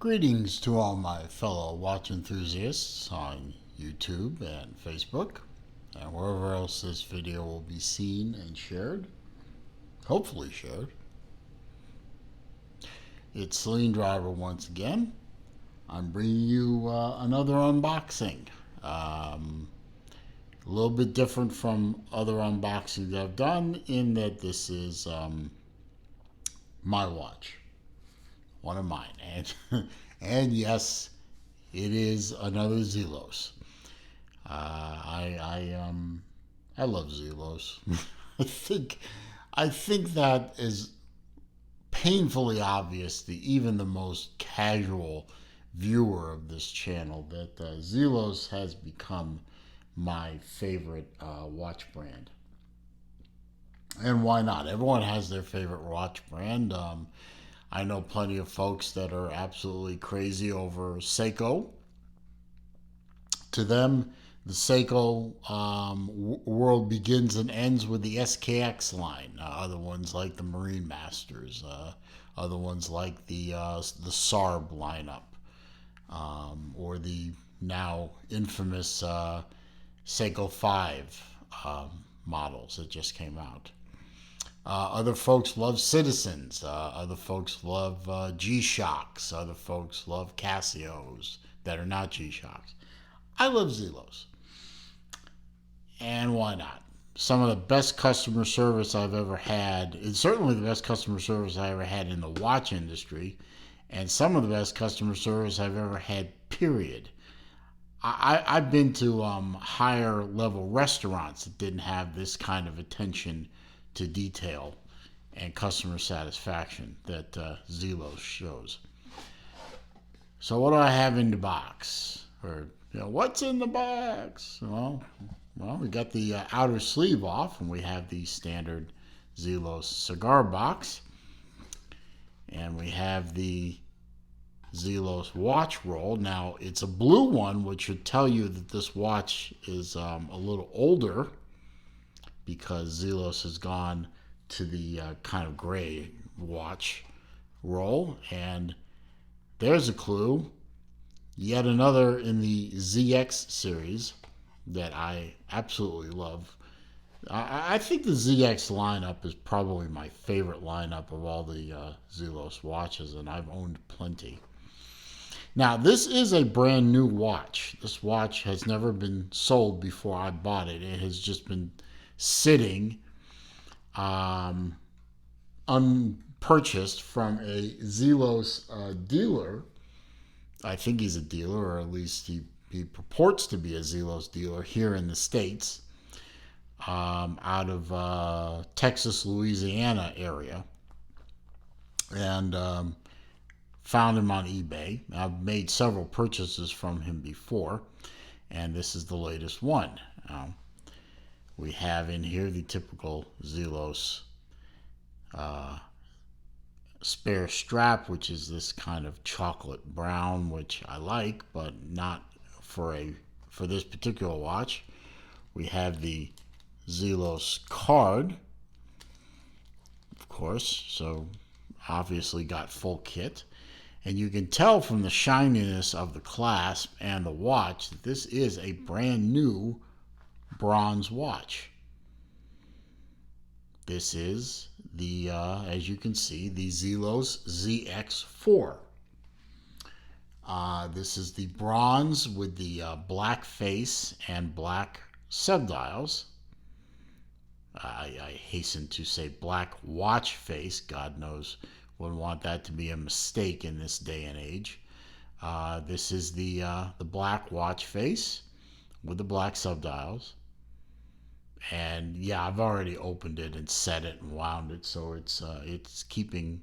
Greetings to all my fellow watch enthusiasts on YouTube and Facebook and wherever else this video will be seen and shared, hopefully shared. It's Celine Driver once again. I'm bringing you another unboxing. A little bit different from other unboxings I've done in that this is my watch. One of mine, and yes, it is another Zelos. I love Zelos. I think that is painfully obvious to even the most casual viewer of this channel that Zelos has become my favorite watch brand. And why not? Everyone has their favorite watch brand. I know plenty of folks that are absolutely crazy over Seiko. To them, the Seiko world begins and ends with the SKX line. Other ones like the Marine Masters. Other ones like the SARB lineup. Or the now infamous Seiko 5 models that just came out. Other folks love Citizens. Other folks love G-Shocks. Other folks love Casios that are not G-Shocks. I love Zelos. And why not? Some of the best customer service I've ever had. It's certainly the best customer service I ever had in the watch industry. And some of the best customer service I've ever had, period. I've been to higher level restaurants that didn't have this kind of attention to detail and customer satisfaction that Zelos shows. So what do I have in the box? Or what's in the box? Well, we got the outer sleeve off, and we have the standard Zelos cigar box, and we have the Zelos watch roll. Now it's a blue one, which should tell you that this watch is a little older, because Zelos has gone to the kind of gray watch roll. And there's a clue. Yet another in the ZX series that I absolutely love. I think the ZX lineup is probably my favorite lineup of all the Zelos watches, and I've owned plenty. Now, this is a brand new watch. This watch has never been sold before I bought it. It has just been sitting unpurchased from a Zelos dealer. I think he's a dealer, or at least he purports to be a Zelos dealer here in the States, out of Texas, Louisiana area. And found him on eBay. I've made several purchases from him before, and this is the latest one. We have in here the typical Zelos spare strap, which is this kind of chocolate brown, which I like, but not for this particular watch. We have the Zelos card, of course, so obviously got full kit. And you can tell from the shininess of the clasp and the watch that this is a brand new bronze watch. This is the, as you can see, the Zelos ZX4. This is the bronze with the black face and black subdials. I hasten to say black watch face. God knows, wouldn't want that to be a mistake in this day and age. This is the black watch face with the black subdials. And yeah, I've already opened it and set it and wound it, so it's keeping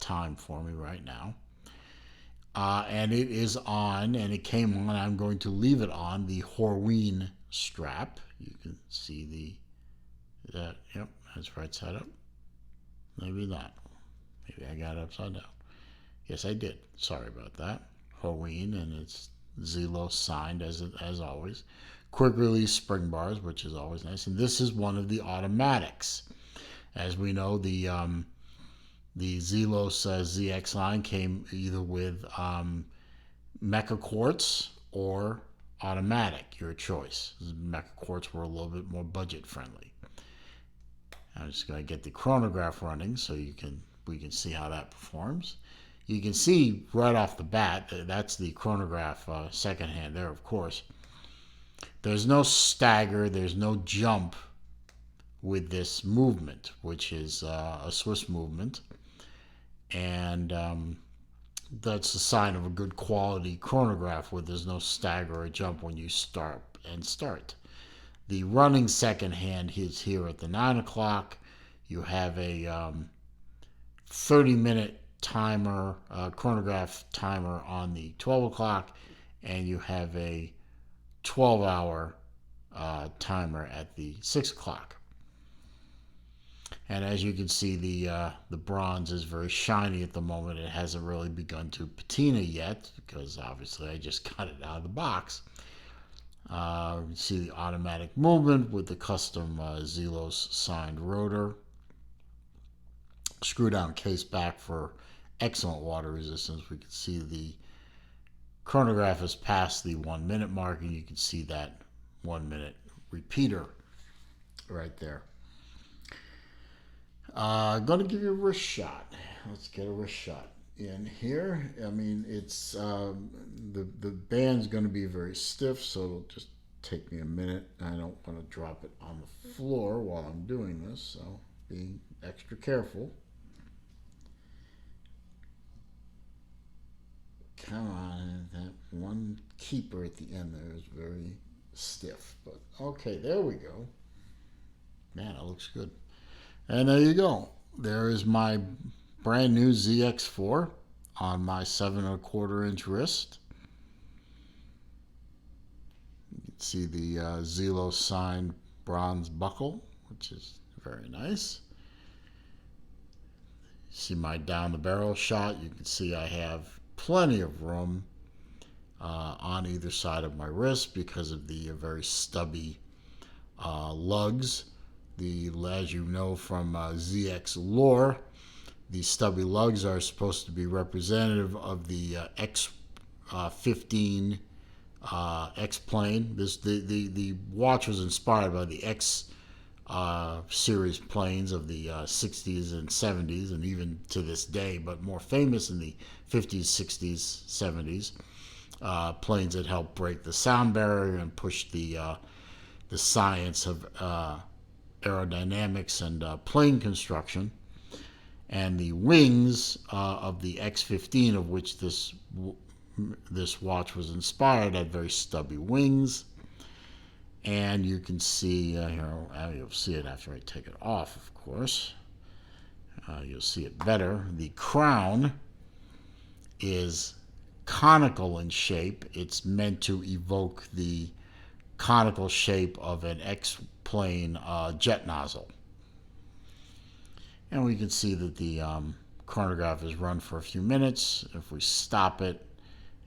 time for me right now. And it is on, and it came on. I'm going to leave it on the Horween strap. You can see yep, that's right side up. Maybe not. Maybe I got it upside down. Yes, I did. Sorry about that. Horween, and it's Zelos signed as always. Quick release spring bars, which is always nice. And this is one of the automatics. As we know, the The Zelos ZX line came either with mecha quartz or automatic, your choice. Mecha quartz were a little bit more budget friendly. I'm just going to get the chronograph running so we can see how that performs. You can see right off the bat that's the chronograph second hand there, of course. There's no stagger, there's no jump with this movement, which is a Swiss movement. And that's a sign of a good quality chronograph where there's no stagger or jump when you start. The running second hand is here at the 9 o'clock. You have a 30-minute timer, chronograph timer on the 12 o'clock, and you have a 12-hour timer at the 6 o'clock. And as you can see, the bronze is very shiny at the moment. It hasn't really begun to patina yet because obviously I just got it out of the box. You can see the automatic movement with the custom Zelos signed rotor. Screw down case back for excellent water resistance. We can see the chronograph has passed the 1 minute mark, and you can see that 1 minute repeater right there. I'm going to give you a wrist shot. Let's get a wrist shot in here. I mean, it's the band's going to be very stiff, so it'll just take me a minute. I don't want to drop it on the floor while I'm doing this, so being extra careful. Come on, that one keeper at the end there is very stiff, but okay, there we go. Man, it looks good. And there you go. There is my brand new ZX4 on my 7¼ inch wrist. You can see the Zelos signed bronze buckle, which is very nice. See my down the barrel shot. You can see I have plenty of room on either side of my wrist because of the very stubby lugs. As you know from ZX lore, the stubby lugs are supposed to be representative of the X15 X plane. The watch was inspired by the X series planes of the 60s and 70s, and even to this day, but more famous in the 50s, 60s, 70s. Planes that helped break the sound barrier and push the science of aerodynamics and plane construction. And the wings of the X15, of which this watch was inspired, had very stubby wings. And you can see here, you'll see it after I take it off, of course. You'll see it better. The crown is conical in shape. It's meant to evoke the conical shape of an X-plane jet nozzle. And we can see that the chronograph is run for a few minutes. If we stop it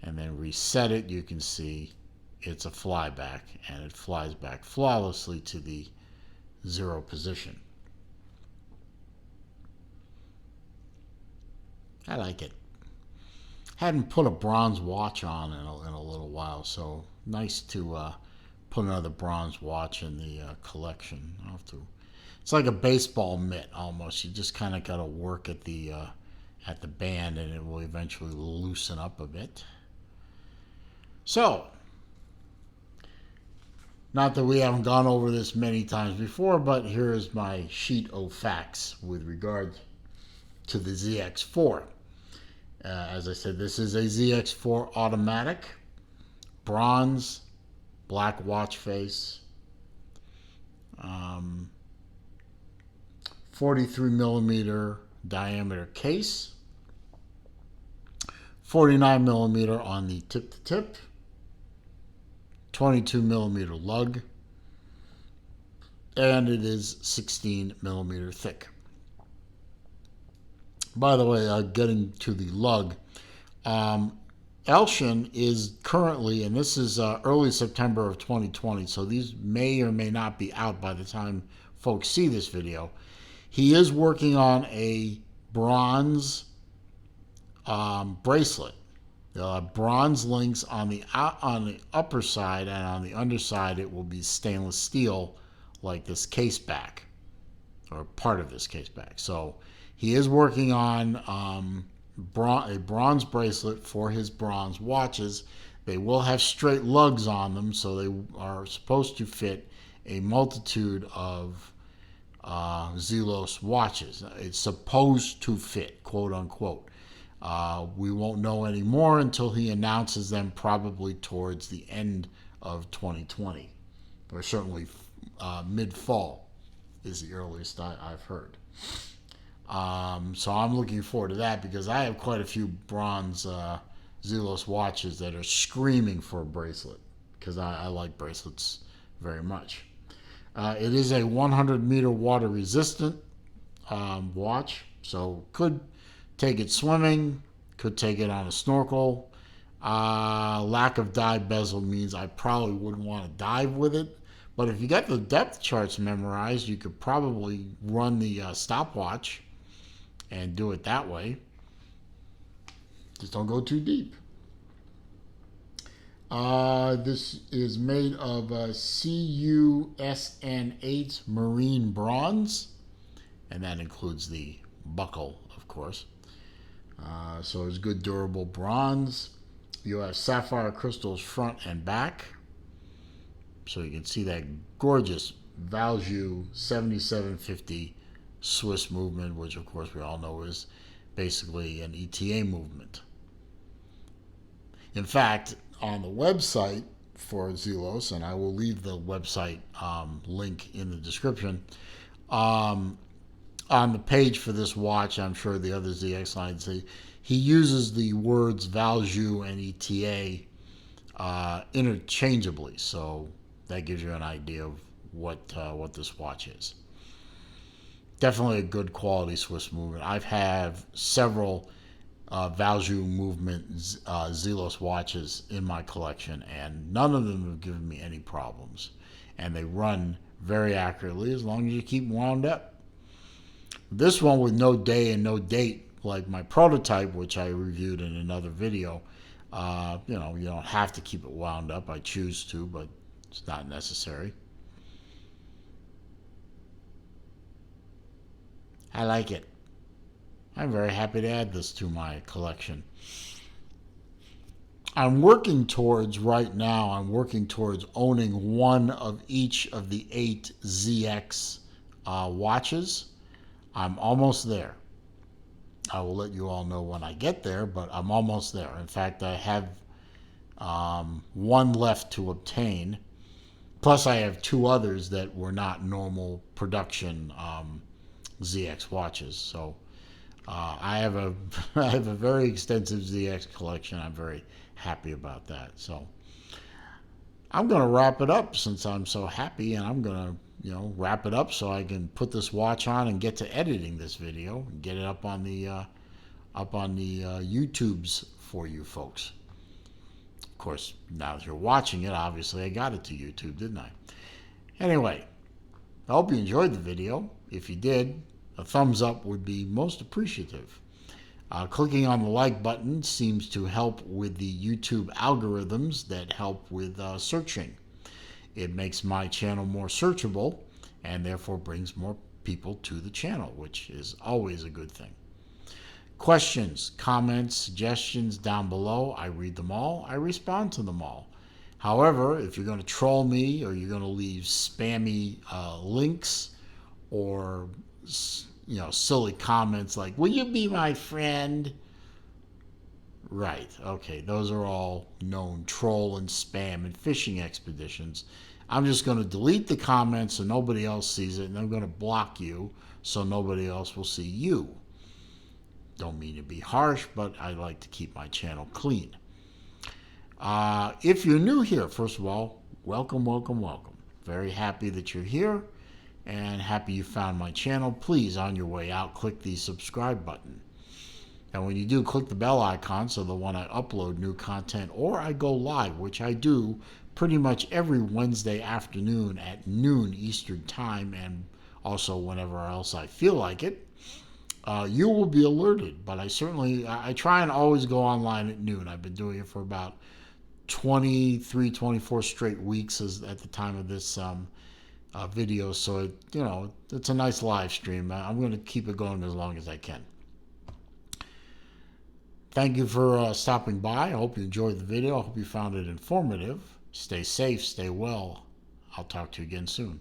and then reset it, you can see it's a flyback, and it flies back flawlessly to the 0 position. I like it. Hadn't put a bronze watch on in a little while, so nice to put another bronze watch in the collection. I'll have to. It's like a baseball mitt almost. You just kind of got to work at the band, and it will eventually loosen up a bit. So, not that we haven't gone over this many times before, but here is my sheet of facts with regard to the ZX4. As I said, this is a ZX4 automatic, bronze, black watch face, 43 millimeter diameter case, 49 millimeter on the tip to tip, 22 millimeter lug, and it is 16 millimeter thick. By the way, getting to the lug, Elshin is currently, and this is early September of 2020, so these may or may not be out by the time folks see this video. He is working on a bronze bracelet. They'll have bronze links on the upper side, and on the underside it will be stainless steel, like this case back, or part of this case back. So he is working on a bronze bracelet for his bronze watches. They will have straight lugs on them, so they are supposed to fit a multitude of Zelos watches. It's supposed to fit, quote unquote. We won't know any more until he announces them, probably towards the end of 2020, or certainly mid-fall is the earliest I've heard. So I'm looking forward to that, because I have quite a few bronze Zelos watches that are screaming for a bracelet, because I like bracelets very much. It is a 100-meter water resistant watch, so could take it swimming, could take it on a snorkel. Lack of dive bezel means I probably wouldn't want to dive with it, but if you got the depth charts memorized, you could probably run the stopwatch and do it that way. Just don't go too deep. This is made of CUSN8 marine bronze, and that includes the buckle, of course. So it's good durable bronze. You have sapphire crystals front and back, so you can see that gorgeous Valjoux 7750 Swiss movement, which of course we all know is basically an ETA movement. In fact, on the website for Zelos, and I will leave the website link in the description, on the page for this watch, I'm sure the other ZX lines, he uses the words Valjoux and ETA interchangeably, so that gives you an idea of what this watch is. Definitely a good quality Swiss movement. I've had several Valjoux movement Zelos watches in my collection, and none of them have given me any problems, and they run very accurately as long as you keep wound up. This one with no day and no date, like my prototype, which I reviewed in another video, you don't have to keep it wound up. I choose to, but it's not necessary. I like it. I'm very happy to add this to my collection. Right now, I'm working towards owning one of each of the 8 ZX watches. I'm almost there. I will let you all know when I get there, but I'm almost there. In fact, I have one left to obtain. Plus, I have 2 others that were not normal production ZX watches. So I have a very extensive ZX collection. I'm very happy about that. So I'm going to wrap it up since I'm so happy, and I'm going to wrap it up so I can put this watch on and get to editing this video and get it up on the YouTubes for you folks. Of course, now that you're watching it, obviously I got it to YouTube, didn't I? Anyway, I hope you enjoyed the video. If you did, a thumbs up would be most appreciative. Clicking on the like button seems to help with the YouTube algorithms that help with searching. It makes my channel more searchable and therefore brings more people to the channel, which is always a good thing. Questions, comments, suggestions down below. I read them all. I respond to them all. However, if you're going to troll me or you're going to leave spammy links or silly comments like, will you be my friend? Right, okay, those are all known troll and spam and phishing expeditions. I'm just going to delete the comments so nobody else sees it, and I'm going to block you so nobody else will see you. Don't mean to be harsh, but I like to keep my channel clean. If you're new here, first of all, welcome, welcome, welcome. Very happy that you're here and happy you found my channel. Please, on your way out, click the subscribe button. And when you do, click the bell icon so that when I upload new content or I go live, which I do pretty much every Wednesday afternoon at noon Eastern Time, and also whenever else I feel like it, you will be alerted. But I try and always go online at noon. I've been doing it for about 23, 24 straight weeks at the time of this video. So, it's a nice live stream. I'm going to keep it going as long as I can. Thank you for stopping by. I hope you enjoyed the video. I hope you found it informative. Stay safe, stay well. I'll talk to you again soon.